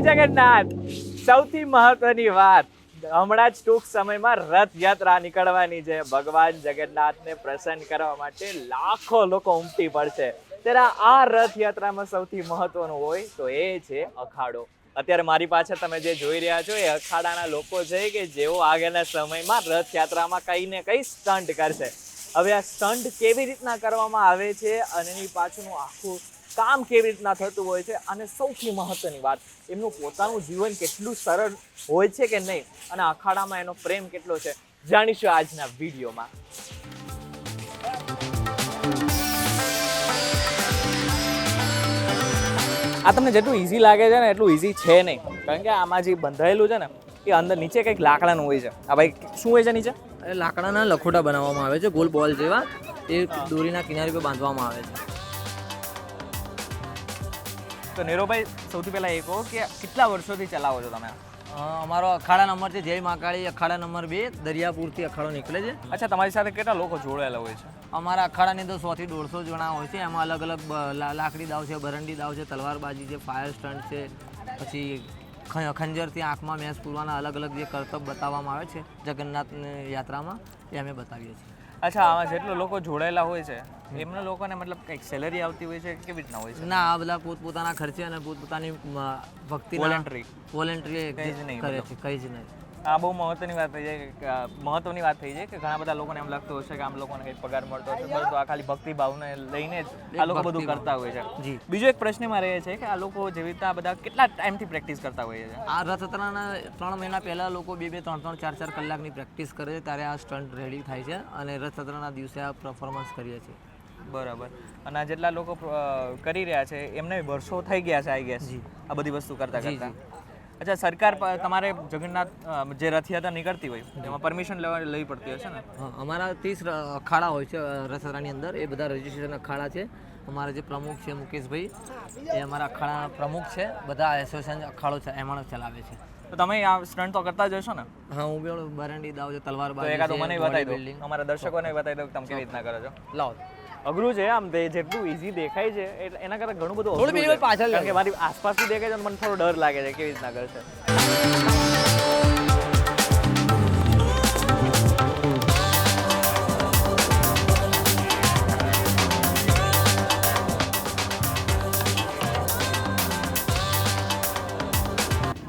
જગન્નાથ, સૌથી મહત્વની વાત, હમણાં જ ટૂંક સમયમાં રથયાત્રા નીકળવાની છે. ભગવાન જગન્નાથને પ્રસન્ન કરવા માટે લાખો લોકો ઉમટી પડશે. ત્યારે આ રથયાત્રામાં સૌથી મહત્વનું હોય તો એ છે અખાડો. અત્યારે મારી પાછળ તમે જે જોઈ રહ્યા છો એ અખાડાના લોકો છે કે જેઓ આગળના સમયમાં રથયાત્રામાં કંઈ ને કંઈ સ્ટન્ટ કરશે. હવે આ સ્ટન્ટ કેવી રીતના કરવામાં આવે છે અને એની પાછળનું આખું કામ કેવી રીતના થતું હોય છે, અને સૌથી મહત્વની વાત, એમનું પોતાનું જીવન કેટલું સરળ હોય છે કે નહીં, અને અખાડામાં એનો પ્રેમ કેટલો છે, જાણીશું આજના વિડીયોમાં. આ તમને જેટલું ઈઝી લાગે છે ને એટલું ઈઝી છે નહીં, કારણ કે આમાં જે બંધાયેલું છે ને એ અંદર નીચે કંઈક લાકડાનું હોય છે. આ ભાઈ શું હોય છે નીચે? લાકડાના લખોટા બનાવવામાં આવે છે, ગોલ બોલ જેવા, એ દોરીના કિનારે પર બાંધવામાં આવે છે. તો નીરોભાઈ, સૌથી પહેલા એ કહો કે કેટલા વર્ષોથી ચલાવો છો તમે? અમારો અખાડા નંબર છે જય મહાકાળી, અખાડા નંબર 2, દરિયાપુરથી અખાડો નીકળે છે. અચ્છા, તમારી સાથે કેટલા લોકો જોડાયેલા હોય છે? અમારા અખાડાની અંદર 100 થી 150 જણા હોય છે. એમાં અલગ અલગ લાકડી દાવ છે, બરંડી દાવ છે, તલવારબાજી છે, ફાયર સ્ટન્ટ છે, પછી ખંજરથી આંખમાં મેસ પૂરવાના અલગ અલગ જે કરતબ બતાવવામાં આવે છે જગન્નાથની યાત્રામાં, એ અમે બતાવીએ છીએ. અચ્છા, આમાં જેટલો લોકો જોડાયેલા હોય છે એમના લોકોને મતલબ કંઈક સેલરી આવતી હોય છે, કેવી રીતના હોય છે? ના, આ બધા પોતપોતાના ખર્ચે અને પોતપોતાની ભક્તિ વોલેન્ટરી કરે છે, કંઈ જ નહીં. આ બહુ મહત્વની વાત થઈ છે કે ઘણા બધા લોકોને એમ લાગતું હશે કે આમ લોકોને કંઈક પગાર મળતો હશે, પરંતુ આ ખાલી ભક્તિ ભાવને લઈને જ આ લોકો બધું કરતા હોય છે. બીજો એક પ્રશ્ન માં રહે છે કે આ લોકો જેવી રીતે આ બધા કેટલા ટાઈમથી પ્રેક્ટિસ કરતા હોય છે? આ રથયાત્રાના 3 મહિના પહેલા લોકો 2-2, 3-3, 4-4 કલાકની પ્રેક્ટિસ કરે છે, ત્યારે આ સ્ટન્ટ રેડી થાય છે અને રથયાત્રાના દિવસે આ પરફોર્મન્સ કરીએ છીએ. બરાબર. અને જેટલા લોકો કરી રહ્યા છે એમને વર્ષો થઈ ગયા છે, આઈ ગેસ, આ બધી વસ્તુ કરતા કરતા. અચ્છા, સરકાર તમારે જગન્નાથ જે રથયાત્રા નીકળતી હોય એમાં પરમિશન લેવી પડતી હશે ને? હા, અમારા 30 અખાડા હોય છે રથયાત્રાની અંદર, એ બધા રજીસ્ટ્રેશન અખાડા છે. અમારા જે પ્રમુખ છે મુકેશભાઈ, એ અમારા અખાડાના પ્રમુખ છે. બધા એસોસિએશન અખાડો છે એમાં ચલાવે છે. તો તમે આ સ્ટન્ટ તો કરતા જ હશો ને? હા, હું બી બરંડી દાવ છે, તલવારબાજી છે. એકાદ મને બતાવી દો, અમારા દર્શકોને બતાવી દો કે તમે કેવી રીતના કરો છો. લાવો. અઘરું છે આમ, જેટલું ઈઝી દેખાય છે એના કરતાં ઘણું બધું અઘરું છે. પાછળ કારણ કે મારી આસપાસથી દેખાય છે મને થોડો ડર લાગે છે કેવી રીતના કરશે.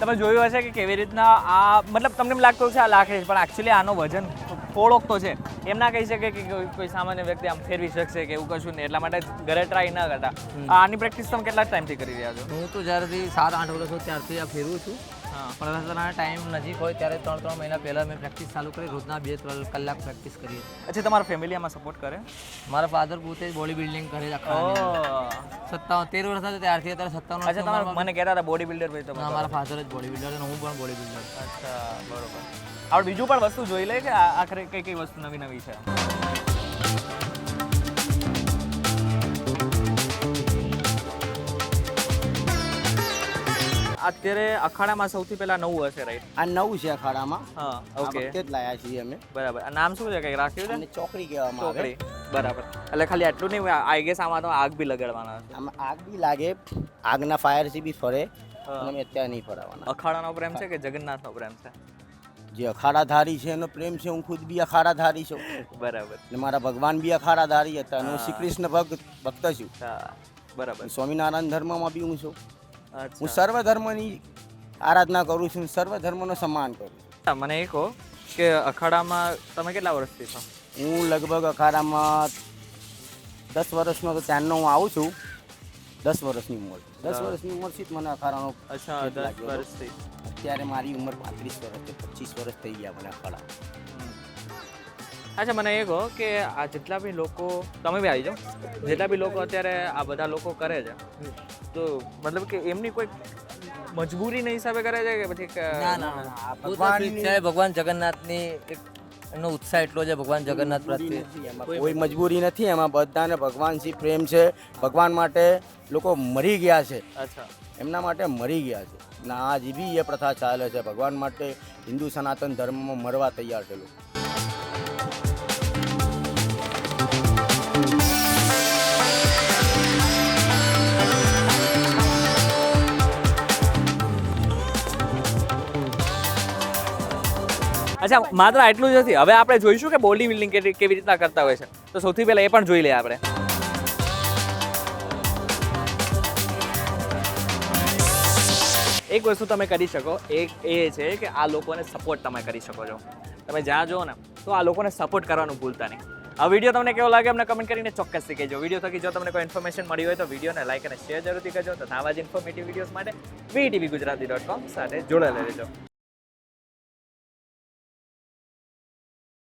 તમે જોયું હશે કે કેવી રીતના આ, મતલબ તમને એમ લાગતું છે આ લાકડી, પણ એકચ્યુઅલી આનો વજન થોડોક તો છે. એમ ના કહી શકે કે કોઈ સામાન્ય વ્યક્તિ આમ ફેરવી શકશે કે એવું કશું નહીં, એટલા માટે ઘરે ટ્રાય ન કરતા. આની પ્રેક્ટિસ તમે કેટલા ટાઈમથી કરી રહ્યા છો? હું તો જ્યારથી 7-8 વર્ષ હોય ત્યારથી આ ફેરવું છું, પણ રથયાત્રાના ટાઈમ નજીક હોય ત્યારે 3-3 મહિના પહેલાં મેં પ્રેક્ટિસ ચાલુ કરી. રોજના 2-3 કલાક પ્રેક્ટિસ કરીએ. અચ્છા, તમારા ફેમિલી આમાં સપોર્ટ કરે? મારા ફાધર પોતે જ બોડી બિલ્ડિંગ કરે છે. 13 વર્ષ હતા ત્યારથી અત્યારે 57. અચ્છા, તમે મને કહેતા હતા બોડી બિલ્ડર ભાઈ? તો મારા ફાધર જ બોડી બિલ્ડર છે અને હું પણ બોડી બિલ્ડર. અચ્છા, બરોબર. આપણે બીજું પણ વસ્તુ જોઈ લે કે આખરે કઈ કઈ વસ્તુ નવી નવી છે. અત્યારે અખાડામાં સૌથી પહેલા નવું હશે, રાઈટ? આ નવું છે અખાડામાં. હા, ઓકે. તે જ લાયા છીએ અમે. બરાબર. આ નામ શું છે, કઈ રાખ્યું છે? અને ચોકડી કહેવામાં આવે. બરાબર. એટલે ખાલી આટલું નહીં, આઈ ગેસ આમાં તો આગ બી લગાડવાના છે. આમાં આગ બી લાગે, આગના ફાયરથી બી ફરે, અને અમે અત્યારે નહીં ફરાવાના. અખાડાનો પ્રેમ છે કે જગન્નાથનો પ્રેમ છે? જે અખાડાધારી છે એનો પ્રેમ છે. હું ખુદ બી અખાડાધારી છું. બરાબર. ને મારા ભગવાન બી અખાડાધારી હતા. હું શ્રી કૃષ્ણ ભક્ત છું. હા, બરાબર. સ્વામિનારાયણ ધર્મમાં બી હું છું. અચ્છા. હું સર્વ ધર્મની આરાધના કરું છું, સર્વ ધર્મનો સન્માન કરું છું. મને એ કહો કે અખાડામાં તમે કેટલા વર્ષથી છો? હું લગભગ અખાડામાં 10 વર્ષનો તો ત્યારનો હું આવું છું. 10 વર્ષની ઉંમર, 10 વર્ષની ઉંમરથી જ મને અખાડાનો. અચ્છા, 10 વર્ષથી. અત્યારે મારી ઉંમર 35 વર્ષ છે, 25 વર્ષ થઈ ગયા મને અખાડા. અચ્છા, મને એ કહો કે આ જેટલા બી લોકો, તમે બી આવી જાઓ, જેટલા બી લોકો અત્યારે આ બધા લોકો કરે છે, તો મતલબ કે એમની કોઈ મજબૂરીના હિસાબે કરે છે કે પછી? ના, ભગવાન જગન્નાથની એનો ઉત્સાહ એટલો છે ભગવાન જગન્નાથ પ્રત્યે. કોઈ મજબૂરી નથી એમાં. બધાને ભગવાનથી પ્રેમ છે. ભગવાન માટે લોકો મરી ગયા છે. અચ્છા, એમના માટે મરી ગયા છે. ના, આજ બી એ પ્રથા ચાલે છે. ભગવાન માટે હિન્દુ સનાતન ધર્મમાં મરવા તૈયાર છે લોકો. અચ્છા માત્ર આટલું જ નથી, હવે આપણે જોઈશું કે બોડી બિલ્ડિંગ કેવી રીતના કરતા હોય છે. તો સૌથી પહેલા એ પણ જોઈ લઈએ આપણે. એક વસ્તુ તમે કરી શકો, એક એ છે કે આ લોકોને સપોર્ટ તમે કરી શકો છો. તમે જ્યાં જુઓ ને તો આ લોકોને સપોર્ટ કરવાનું ભૂલતા નહીં. આ વિડીયો તમને કેવો લાગે અમને કમેન્ટ કરીને ચોક્કસથી કહેજો. વિડીયો થકી જો તમને કોઈ ઇન્ફોર્મેશન મળી હોય તો વિડીયોને લાઈક અને શેર જરૂરથી કરજો. તથા આવા જ ઇન્ફોર્મેટિવ વિડીયોઝ માટે VTV Gujarati.com સાથે જોડાયેલા રહેજો.